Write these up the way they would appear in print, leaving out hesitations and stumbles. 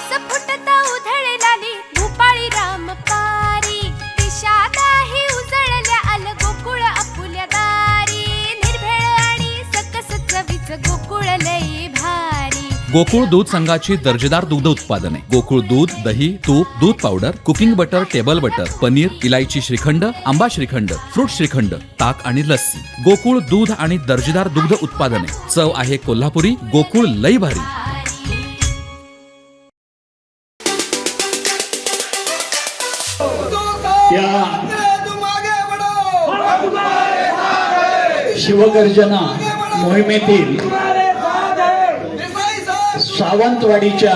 रस फुटता उधळलाली भूपाळी रामपारी दिशादाही उजळल्या आल गोकुळ आपुल्या दारी निर्भेळ आणि सकस चवीच गोकुळ लई भारी। गोकुळ दूध संघाची दर्जेदार दुग्ध उत्पादने गोकुळ दूध, दही, तूप, दूध powder, cooking butter, table butter, paneer, इलायची श्रीखंड, आंबा श्रीखंड, फ्रूट श्रीखंड, ताक आणि लस्सी। गोकुळ दूध आणि दर्जेदार दुग्ध उत्पादने, चव आहे कोल्हापुरी, गोकुळ लई भारी। या शिवगर्जना मोहिमेतील सावंतवाडीच्या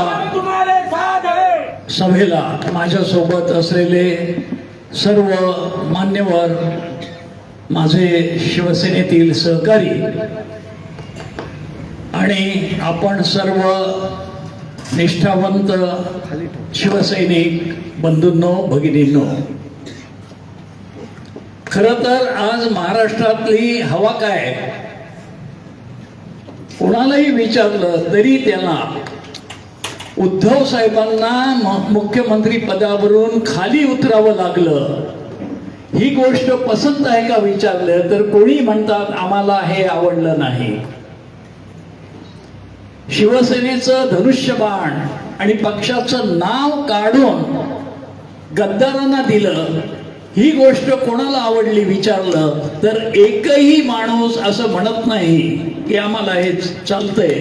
सभेला माझ्यासोबत असलेले सर्व मान्यवर, माझे शिवसेनेतील सहकारी आणि आपण सर्व निष्ठावंत शिवसैनिक बंधूंनो, भगिनींनो, खरं तर आज महाराष्ट्रातली हवा काय, कोणालाही विचारलं तरी त्यांना उद्धव साहेबांना मुख्यमंत्री पदावरून खाली उतरावं लागलं ही गोष्ट पसंत आहे का विचारलं तर कोणी म्हणतात आम्हाला हे आवडलं नाही। शिवसेनेचं धनुष्यबाण आणि पक्षाचं नाव काढून गद्दारांना दिलं ही गोष्ट कोणाला आवडली विचारलं तर एकही माणूस असं म्हणत नाही की आम्हाला हे चालतंय।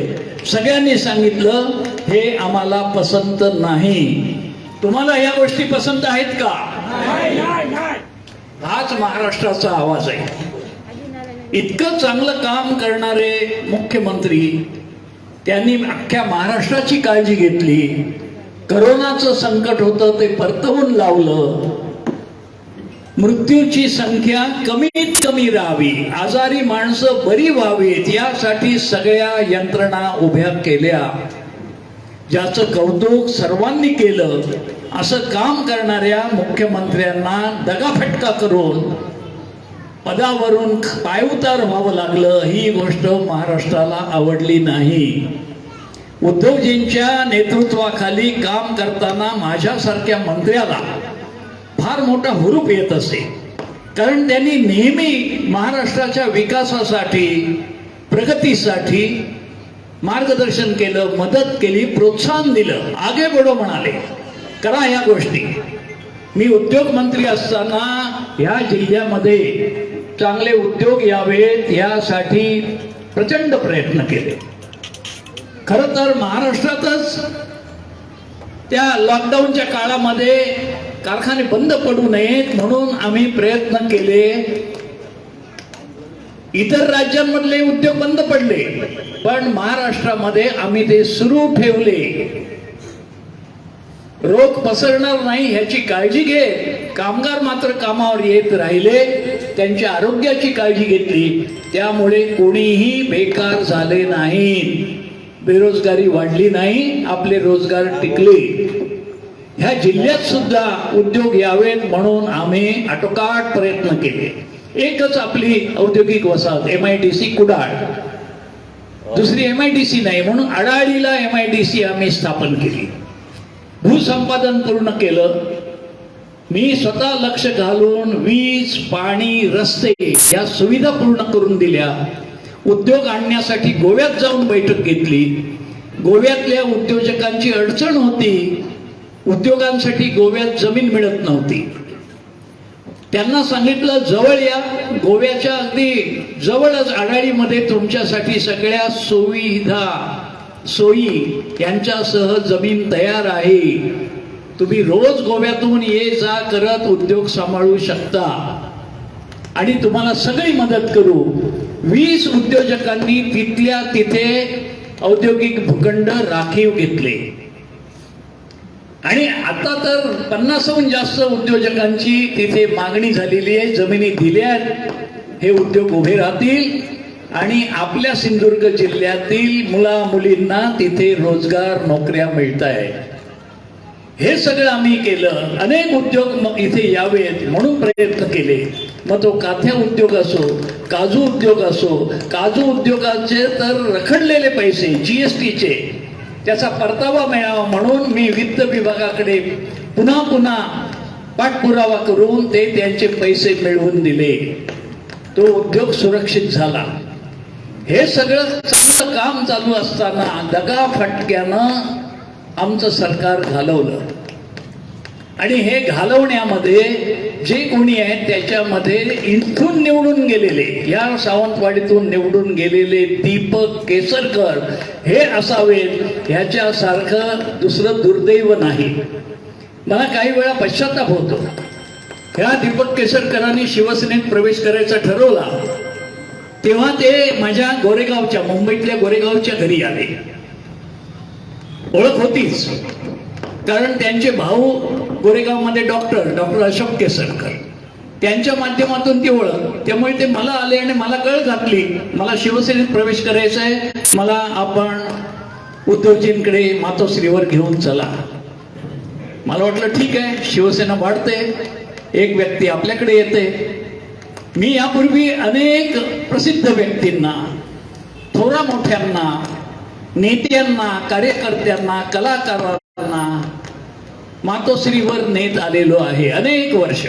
सगळ्यांनी सांगितलं हे आम्हाला पसंत नाही। तुम्हाला या गोष्टी पसंत आहेत का? हाच महाराष्ट्राचा आवाज आहे। इतकं चांगलं काम करणारे मुख्यमंत्री, त्यांनी अख्ख्या महाराष्ट्राची काळजी घेतली, करोनाचं संकट होतं ते परतवून लावलं, मृत्यूची संख्या कमीत कमी राहावी, आजारी माणसं बरी व्हावीत यासाठी सगळ्या यंत्रणा उभ्या केल्या, ज्याचं कौतुक सर्वांनी केलं। असं काम करणाऱ्या मुख्यमंत्र्यांना दगाफटका करून पदावरून पायउतार व्हावं लागलं ही गोष्ट महाराष्ट्राला आवडली नाही। उद्धवजींच्या नेतृत्वाखाली काम करताना माझ्यासारख्या मंत्र्याला फार मोठा हुरूप येत असे, कारण त्यांनी नेहमी महाराष्ट्राच्या विकासासाठी, प्रगतीसाठी मार्गदर्शन केलं, मदत केली, प्रोत्साहन दिलं, आगे बढो म्हणाले, करा या गोष्टी। मी उद्योग मंत्री असताना ह्या जिल्ह्यामध्ये चांगले उद्योग यावेत यासाठी प्रचंड प्रयत्न केले। खरं तर महाराष्ट्रातच त्या लॉकडाऊनच्या काळामध्ये कारखाने बंद पडू नयेत म्हणून आम्ही प्रयत्न केले। इतर राज्यांमधले उद्योग बंद पडले पण महाराष्ट्रामध्ये आम्ही ते सुरू ठेवले। रोग पसरणार नाही ह्याची काळजी घे, कामगार मात्र कामावर येत राहिले, त्यांच्या आरोग्याची काळजी घेतली, त्यामुळे कोणीही बेकार झाले नाही, बेरोजगारी वाढली नाही, आपले रोजगार टिकले। ह्या जिल्ह्यात सुद्धा उद्योग यावेत म्हणून आम्ही आटोकाट प्रयत्न केले। एकच आपली औद्योगिक वसाहत MIDC कुडाळ, दुसरी MIDC नाही म्हणून आडाळीला MIDC आम्ही स्थापन केली, भूसंपादन पूर्ण केलं। मी स्वतः लक्ष घालून वीज, पाणी, रस्ते या सुविधा पूर्ण करून दिल्या। उद्योग आणण्यासाठी गोव्यात जाऊन बैठक घेतली, गोव्यातल्या उद्योजकांची अडचण होती, उद्योगांसाठी गोव्यात जमीन मिळत नव्हती, त्यांना सांगितलं जवळ या, गोव्याच्या अगदी जवळच आडाळीमध्ये तुमच्यासाठी सगळ्या सुविधा सोयी यांच्यासह जमीन तयार आहे, तुम्ही रोज गोव्यातून ये जा करत उद्योग सांभाळू शकता आणि तुम्हाला सगळी मदत करू। 20 उद्योजकांनी तिथल्या तिथे औद्योगिक भूखंड राखीव घेतले आणि आता तर 50हून जास्त उद्योजकांची तिथे मागणी झालेली आहे, जमिनी दिल्या, हे उद्योग उभे राहतील आणि आपल्या सिंधुदुर्ग जिल्ह्यातील मुला मुलींना तिथे रोजगार, नोकऱ्या मिळत आहेत। हे सगळं आम्ही केलं। अनेक उद्योग इथे यावेत म्हणून प्रयत्न केले, मग तो काथ्या उद्योग असो, काजू उद्योग असो, काजू उद्योगाचे तर रखडलेले पैसे GSTचे त्याचा परतावा मिळावा म्हणून मी वित्त विभागाकडे पुन्हा पुन्हा पाठपुरावा करून ते त्यांचे पैसे मिळवून दिले. तो उद्योग सुरक्षित झाला. हे सगळं काम चालू असताना दगाफटक्यानं आमचं सरकार घालवलं. आणि हे घालवण्यामध्ये जे कोणी आहेत त्याच्यामध्ये इथून निवडून गेलेले, या सावंतवाडीतून निवडून गेलेले दीपक केसरकर हे असावेत, ह्याच्यासारखं दुसरं दुर्दैव नाही. मला काही वेळा पश्चाताप होतो. ह्या दीपक केसरकरांनी शिवसेनेत प्रवेश करायचा ठरवला तेव्हा ते माझ्या गोरेगावच्या, मुंबईतल्या गोरेगावच्या घरी आले. ओळख होतीच, कारण त्यांचे भाऊ गोरेगावमध्ये डॉक्टर अशोक केसरकर, त्यांच्या माध्यमातून ती ओळख. त्यामुळे ते मला आले आणि मला कळ घातली, मला शिवसेनेत प्रवेश करायचा आहे, मला आपण उद्धवजींकडे मातोश्रीवर घेऊन चला. मला वाटलं ठीक आहे, शिवसेना वाढते, एक व्यक्ती आपल्याकडे येते. मी यापूर्वी अनेक प्रसिद्ध व्यक्तींना, थोरा मोठ्यांना, नेत्यांना, कार्यकर्त्यांना, कलाकारांना मातोश्रीवर नेत आलेलो आहे. अनेक वर्ष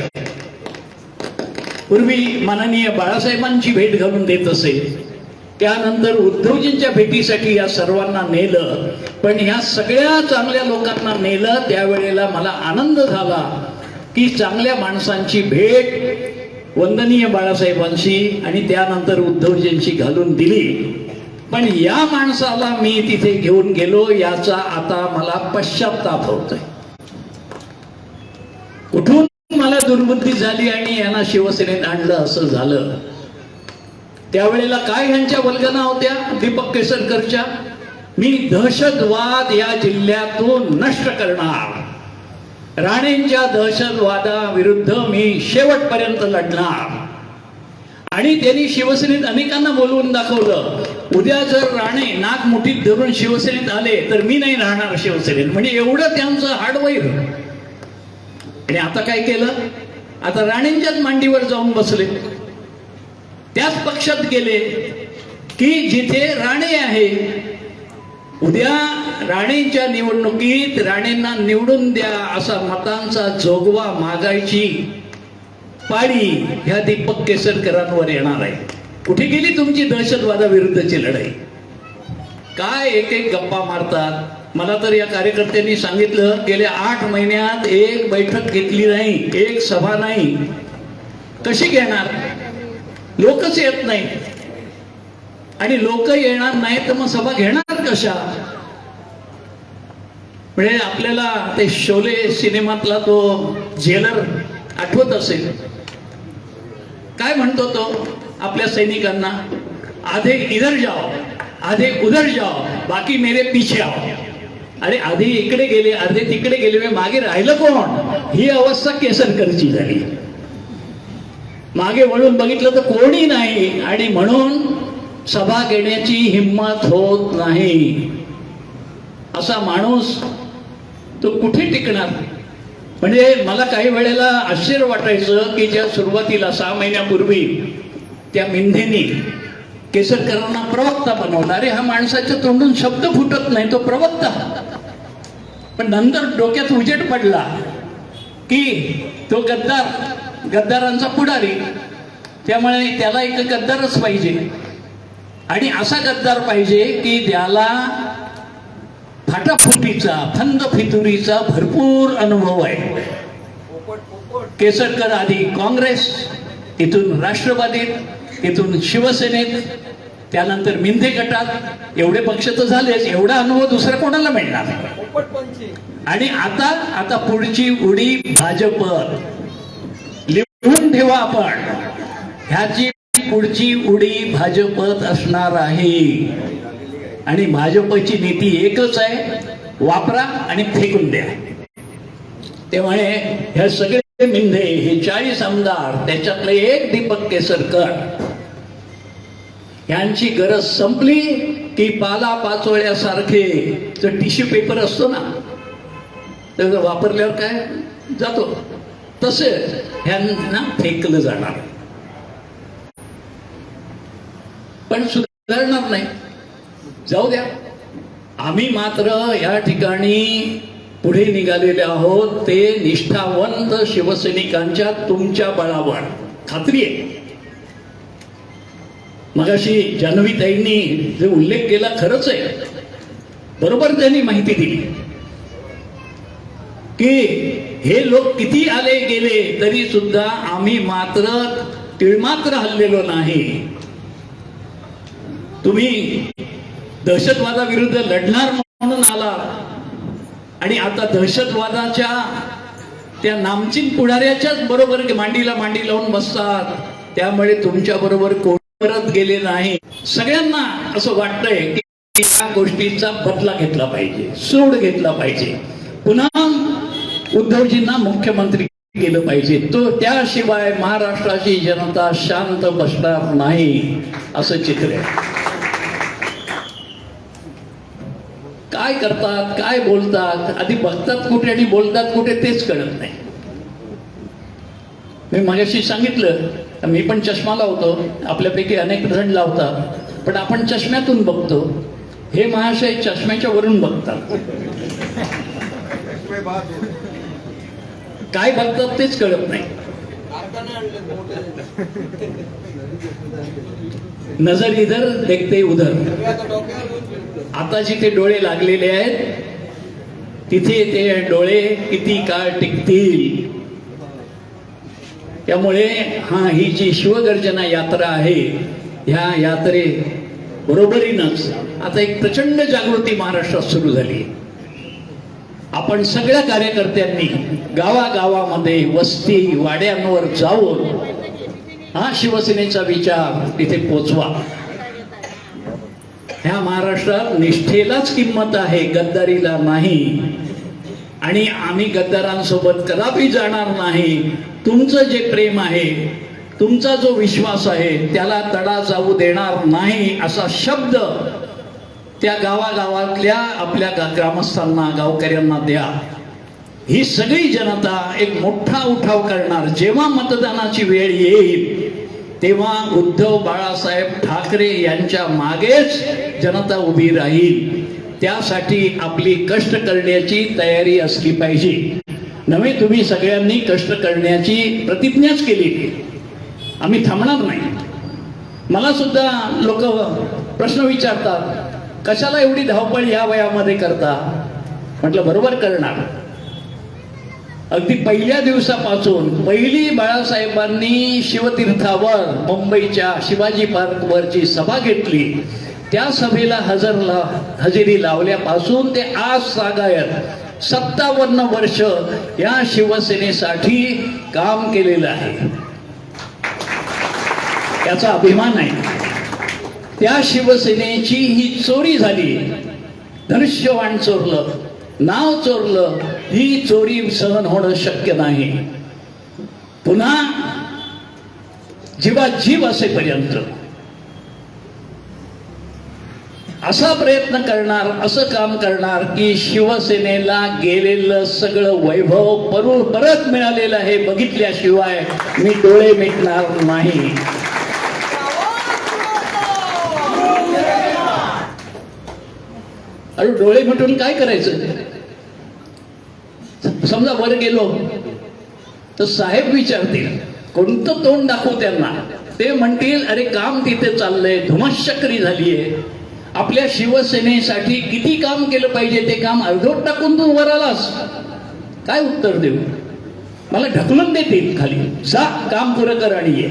पूर्वी माननीय बाळासाहेबांची भेट घालून देत असे, त्यानंतर उद्धवजींच्या भेटीसाठी या सर्वांना नेलं. पण ह्या सगळ्या चांगल्या लोकांना नेलं त्यावेळेला मला आनंद झाला की चांगल्या माणसांची भेट वंदनीय बाळासाहेबांशी आणि त्यानंतर उद्धवजींशी घालून दिली. पण या माणसाला मी तिथे घेऊन गेलो याचा आता मला पश्चाताप होतोय. कुठून मला दुर्बुद्धी झाली आणि यांना शिवसेनेत आणलं असं झालं. त्यावेळेला काय ह्यांच्या वल्गना होत्या दीपक केसरकरच्या, मी दहशतवाद या जिल्ह्यातून नष्ट करणार, राणेंच्या दहशतवादाविरुद्ध मी शेवटपर्यंत लढणार. आणि त्यांनी शिवसेनेत अनेकांना बोलवून दाखवलं. उद्या जर राणे नाक मुठीत धरून शिवसेनेत आले तर मी नाही राहणार शिवसेनेत, म्हणजे एवढं त्यांचं हाडवैर. आणि आता काय केलं, आता राणेंच्याच मांडीवर जाऊन बसले, त्याच पक्षात गेले की जिथे राणे आहे. उद्या राणेंच्या निवडणुकीत राणेंना निवडून द्या असा मतांचा जोगवा मागायची पाळी ह्या दीपक केसरकरांवर येणार आहे. कुठे गेली तुमची दहशतवादाविरुद्धची लढाई? काय एक एक गप्पा मारतात. मला तर या कार्यकर्त्यांनी सांगितलं गेल्या 8 महिन्यात एक बैठक घेतली नाही, एक सभा नाही. कशी घेणार? लोकच येत नाही. आणि लोक येणार नाही तर मग सभा घेणार कशा? म्हणजे आपल्याला ते शोले सिनेमातला तो जेलर आठवत असेल. काय म्हणतो तो आपल्या सैनिकांना, आधे इधर जाओ, आधे उधर जाओ, बाकी मेरे पीछे आओ. अरे आधी इकडे गेले, अर्धे तिकडे गेले, मागे राहिलं कोण? ही अवस्था केसरकरची झाली. मागे वळून बघितलं तर कोणी नाही आणि म्हणून सभा घेण्याची हिंमत होत नाही. असा माणूस तो कुठे टिकणार? म्हणजे मला काही वेळेला आश्चर्य वाटायचं की ज्या सुरुवातीला 6 महिन्यापूर्वी त्या मिंधेनी केसरकरांना प्रवक्ता बनवला. अरे ह्या माणसाच्या तोंडून शब्द फुटत नाही, तो प्रवक्ता. पण नंतर डोक्यात उजेड पडला की तो गद्दारांचा पुढारी, त्यामुळे त्याला एक गद्दारच पाहिजे. आणि असा गद्दार पाहिजे की ज्याला फाटाफुटीचा, फंद फितुरीचा भरपूर अनुभव आहे. केसरकर आधी काँग्रेस, तिथून राष्ट्रवादीत, तिथून शिवसेनेत, त्यानंतर मिंधे गटात. एवढे पक्ष तर झालेच, एवढा अनुभव दुसरा कोणाला मिळणार? आणि आता पुढची उडी भाजप. लिहून ठेवा आपण, ह्याची पुढची उडी भाजपत असणार आहे. आणि भाजपची नीती एकच आहे, वापरा आणि फेकून द्या. त्यामुळे ह्या सगळे मिंधे, हे 40 आमदार, त्याच्यातले एक दीपक केसरकर, यांची गरज संपली की पाला पाचोळ्यासारखे जो टिश्यू पेपर असतो ना, तर वापरल्यावर काय जातो, तसे ह्यांना फेकलं जाणार. पण सुधारणार नाही. जाऊ द्या, आम्ही मात्र या ठिकाणी पुढे निघालेले आहोत ते निष्ठावंत शिवसैनिकांच्या तुमच्या बळावर. खात्री आहे. मगाशी जान्हवीताईंनी जे उल्लेख केला खरंच आहे. बरोबर त्यांनी माहिती दिली की हे लोक किती आले गेले तरी सुद्धा आम्ही मात्र तिळमात्र हल्लेलो नाही. तुम्ही दहशतवादाविरुद्ध लढणार म्हणून आला आणि आता दहशतवादाच्या त्या नामचीन पुढाऱ्याच्याच बरोबर मांडीला मांडी लावून बसतात. त्यामुळे तुमच्या बरोबर कोण परत गेले नाही. सगळ्यांना असं वाटतंय की या गोष्टीचा बदला घेतला पाहिजे, सूड घेतला पाहिजे, पुन्हा उद्धवजींना मुख्यमंत्री केलं पाहिजे. तो त्याशिवाय महाराष्ट्राची जनता शांत बसणार नाही असं चित्र आहे. काय करतात, काय बोलतात, आधी बघतात कुठे आणि बोलतात कुठे तेच कळत नाही. मी मगाशी सांगितलं मी पण चष्मा लावतो, आपल्यापैकी अनेक जण लावतात, पण आपण चष्म्यातून बघतो. हे महाशय चष्म्याच्या वरून बघतात. काय बघतात तेच कळत नाही. नजर इधर देखते उधर. आता जिथे डोळे लागलेले आहेत तिथे ते डोळे किती काळ टिकतील. त्यामुळे ही जी शिवगर्जना यात्रा आहे, ह्या यात्रे बरोबरीनंच आता एक प्रचंड जागृती महाराष्ट्रात सुरू झाली. आपण सगळ्या कार्यकर्त्यांनी गावागावामध्ये वस्ती वाड्यांवर जाऊन शिवसेनेचा विचार तिथे पोचवा. ह्या महाराष्ट्रात निष्ठेलाच किंमत आहे, गद्दारीला नाही. आणि आम्ही गद्दारांसोबत कदापि जाणार नाही. तुमचं जे प्रेम आहे, तुमचा जो विश्वास आहे त्याला तडा जाऊ देणार नाही असा शब्द त्या गावागावातल्या आपल्या ग्रामस्थांना, गावकऱ्यांना द्या. ही सगळी जनता एक मोठा उठाव करणार. जेव्हा मतदानाची वेळ येईल तेव्हा उद्धव बाळासाहेब ठाकरे यांच्या मागेच जनता उभी राहील. त्यासाठी आपली कष्ट करण्याची तयारी असली पाहिजे. नव्हे तुम्ही सगळ्यांनी कष्ट करण्याची प्रतिज्ञाच केली. आम्ही थांबणार नाही. मला सुद्धा लोक प्रश्न विचारतात, कशाला एवढी धावपळ या वयामध्ये करता? म्हटलं बरोबर करणार. अगदी पहिल्या दिवसापासून पहिली बाळासाहेबांनी शिवतीर्थावर मुंबईच्या शिवाजी पार्कवरची सभा घेतली, त्या सभेला हजेरी लावल्यापासून ते आज सागायत 57 वर्ष या शिवसेनेसाठी काम केलेलं आहे. याचा अभिमान आहे. त्या शिवसेनेची ही चोरी झाली, धनुष्यबाण चोरलं, नाव चोरलं, ही चोरी सहन होणं शक्य नाही. पुन्हा जीवाजीव असेपर्यंत असा प्रयत्न करणार, असं काम करणार की शिवसेनेला गेलेलं सगळं वैभव परत मिळालेलं आहे बघितल्याशिवाय मी डोळे मिटणार नाही. अरे डोळे मिटून काय करायचं? समजा वर गेलो तर साहेब विचारतील, कोणतं तोंड दाखवू त्यांना? ते म्हणतील अरे काम तिथे चाललंय, धुमश्चक्री झालीये, आपल्या शिवसेनेसाठी किती काम केलं पाहिजे ते काम अर्धवट टाकून तू वर आलास. काय उत्तर देऊ? मला ढकलून देतील खाली, जा काम पुरं कर आणि ये.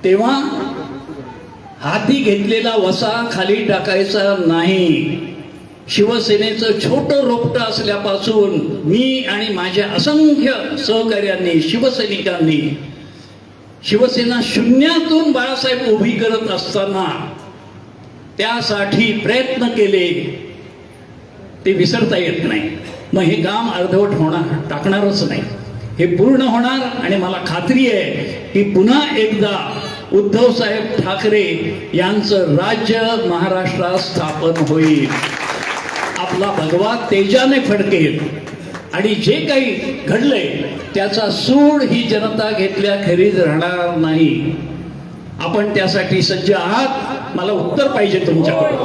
तेव्हा हाती घेतलेला वसा खाली टाकायचा नाही. शिवसेनेचं छोटं रोपटं असल्यापासून मी आणि माझ्या असंख्य सहकार्यांनी, शिवसैनिकांनी शिवसेना शून्यातून बाळासाहेब उभी करत असताना त्यासाठी प्रयत्न केले, ते विसरता येत नाही. मग हे काम अर्धवट होणार, टाकणारच नाही, हे पूर्ण होणार. आणि मला खात्री आहे की पुन्हा एकदा उद्धव साहेब ठाकरे यांचं राज्य महाराष्ट्रात स्थापन होईल. आपला भगवा तेजाने फडकेल आणि जे काही घडलंय त्याचा सूड ही जनता घेतल्याखेरीज राहणार नाही. आपण त्यासाठी सज्ज आहात? मला उत्तर पाहिजे तुमच्याकडे.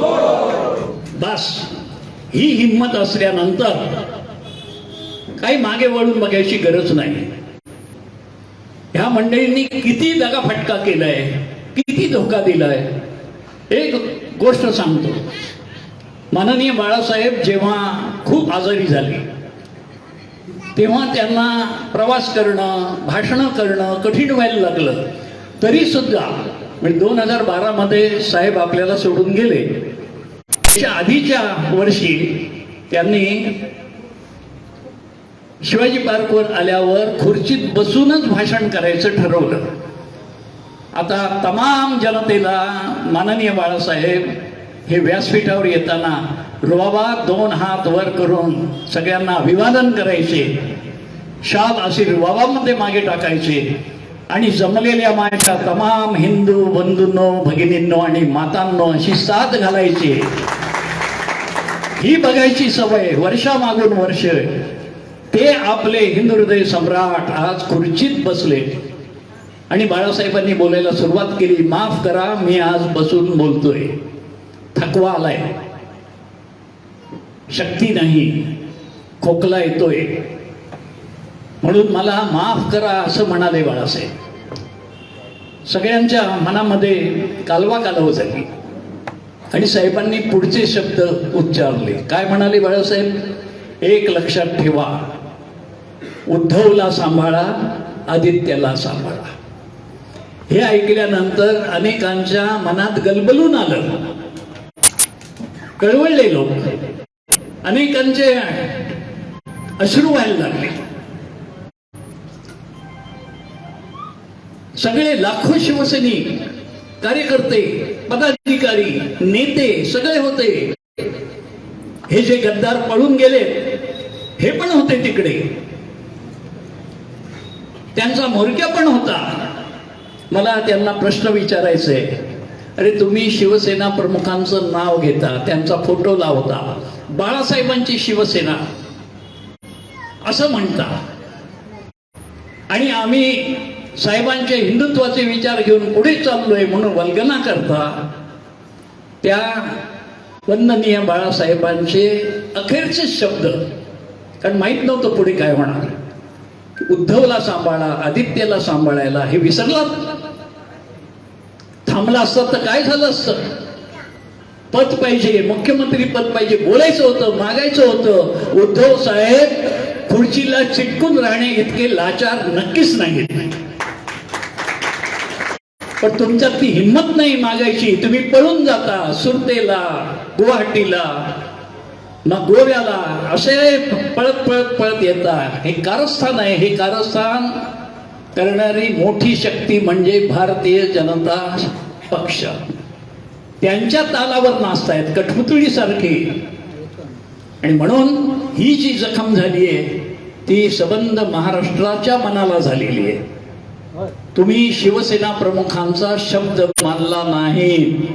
बस ही हिंमत असल्यानंतर काही मागे वळून बघायची गरज नाही. ह्या मंडळींनी किती दगाफटका केलाय, किती धोका दिलाय. एक गोष्ट सांगतो, माननीय बाळासाहेब जेव्हा खूप आजारी झाले तेव्हा त्यांना प्रवास करणं, भाषणं करणं कठीण व्हायला लागलं. तरी सुद्धा म्हणजे 2012 मध्ये साहेब आपल्याला सोडून गेले. त्याच्या आधीच्या वर्षी त्यांनी शिवाजी पार्कवर आल्यावर खुर्चीत बसूनच भाषण करायचं ठरवलं. आता तमाम जनतेला माननीय बाळासाहेब हे व्यासपीठावर येताना रुबाबात 2 हात वर करून सगळ्यांना अभिवादन करायचे, शाल अशी रुबाबामध्ये मागे टाकायचे आणि जमलेल्या माझ्या तमाम हिंदू बंधूंनो, भगिनींनो आणि मातांनो अशी साथ घालायची. ही बघायची सवय वर्षामागून वर्ष. ते आपले हिंदू हृदय सम्राट आज खुर्चीत बसले आणि बाळासाहेबांनी बोलायला सुरुवात केली. माफ करा, मी आज बसून बोलतोय, थकवा आलाय, शक्ती नाही, खोकला येतोय, म्हणून मला माफ करा असं म्हणाले बाळासाहेब. सगळ्यांच्या मनामध्ये कालवा कालव झाली आणि साहेबांनी पुढचे शब्द उच्चारले. काय म्हणाले बाळासाहेब? एक लक्षात ठेवा, उद्धवला सांभाळा, आदित्यला सांभाळा. हे ऐकल्यानंतर अनेकांच्या मनात गलबलून आलं, कळवळले लोक, अनेकांचे अश्रू व्हायला लागले. सगळे लाखो शिवसैनिक, कार्यकर्ते, पदाधिकारी, नेते सगळे होते. हे जे गद्दार पळून गेले हे पण होते तिकडे, त्यांचा म्होरक्या पण होता. मला त्यांना प्रश्न विचारायचे, अरे तुम्ही शिवसेना प्रमुखांचं नाव घेता, त्यांचा फोटो लावता, बाळासाहेबांची शिवसेना असं म्हणता आणि आम्ही साहेबांचे हिंदुत्वाचे विचार घेऊन पुढे चाललोय म्हणून वल्गना करता. त्या वंदनीय बाळासाहेबांचे अखेरचे शब्द, कारण माहित नव्हतं पुढे काय होणार, उद्धवला सांभाळा, आदित्यला सांभाळायला, हे विसरलात. थांबला असतं तर काय झालं असतं? पद पाहिजे, मुख्यमंत्री पद पाहिजे, बोलायचं होतं, मागायचं होतं. उद्धव साहेब खुर्चीला चिटकून राहणे इतके लाचार नक्कीच नाहीत. पण तुमच्यात ती हिंमत नाही मागायची. तुम्ही पळून जाता सुरतेला, गुवाहाटीला, मग गोव्याला, असे पळत पळत पळत येता. हे कारस्थान आहे. हे कारस्थान करणारी मोठी शक्ती म्हणजे भारतीय जनता पक्ष. त्यांच्या तालावर नाचतायत कठपुतळीसारखी. आणि म्हणून ही जी जखम झाली आहे ती सबंध महाराष्ट्राच्या मनाला झालेली आहे. तुम्ही शिवसेना प्रमुखांचा शब्द मानला नाही.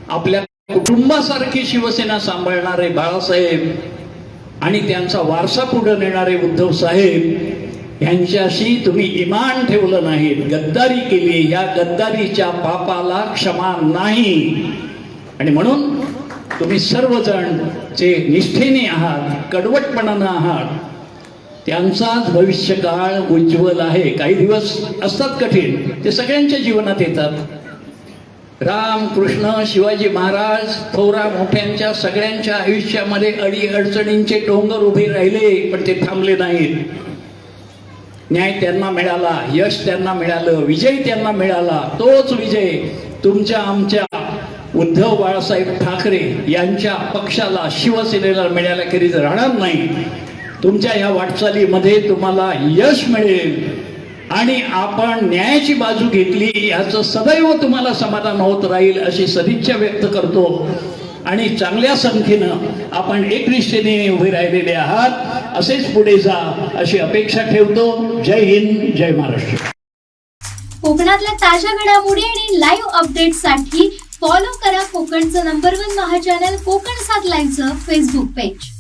आपल्या कुटुंबासारखी शिवसेना सांभाळणारे बाळासाहेब आणि त्यांचा वारसा पुढे नेणारे उद्धव साहेब यांच्याशी तुम्ही इमान ठेवलं नाहीत, गद्दारी केली. या गद्दारीच्या पापाला क्षमा नाही. आणि म्हणून तुम्ही सर्वजण जे निष्ठेने आहात, कडवटपणानं आहात, त्यांचाच भविष्यकाळ उज्ज्वल आहे. काही दिवस असतात कठीण, ते सगळ्यांच्या जीवनात येतात. राम, कृष्ण, शिवाजी महाराज, थोरा मोठ्यांच्या सगळ्यांच्या आयुष्यामध्ये अडी अडचणींचे डोंगर उभे राहिले, पण ते थांबले नाहीत. न्याय त्यांना मिळाला, यश त्यांना मिळालं, विजय त्यांना मिळाला. तोच विजय तुमच्या आमच्या उद्धव बाळासाहेब ठाकरे यांच्या पक्षाला, शिवसेनेला मिळाल्याखेरीज राहणार नाही. तुमच्या ह्या वाटचालीमध्ये तुम्हाला यश मिळेल आणि आपण न्यायाची बाजू घेतली याचं सदैव तुम्हाला समाधान होत राहील अशी सदिच्छा व्यक्त करतो. आणि चांगल्या संख्येनं आपण एकनिष्ठेने उभे राहिलेले आहात, असेच पुढे जा अशी अपेक्षा ठेवतो. जय हिंद, जय महाराष्ट्र. कोकणातल्या ताज्या घडामोडी आणि लाईव्ह अपडेट्ससाठी फॉलो करा कोकणचं नंबर 1 महा चॅनल कोकण 7 लाईव्हचं फेसबुक पेज.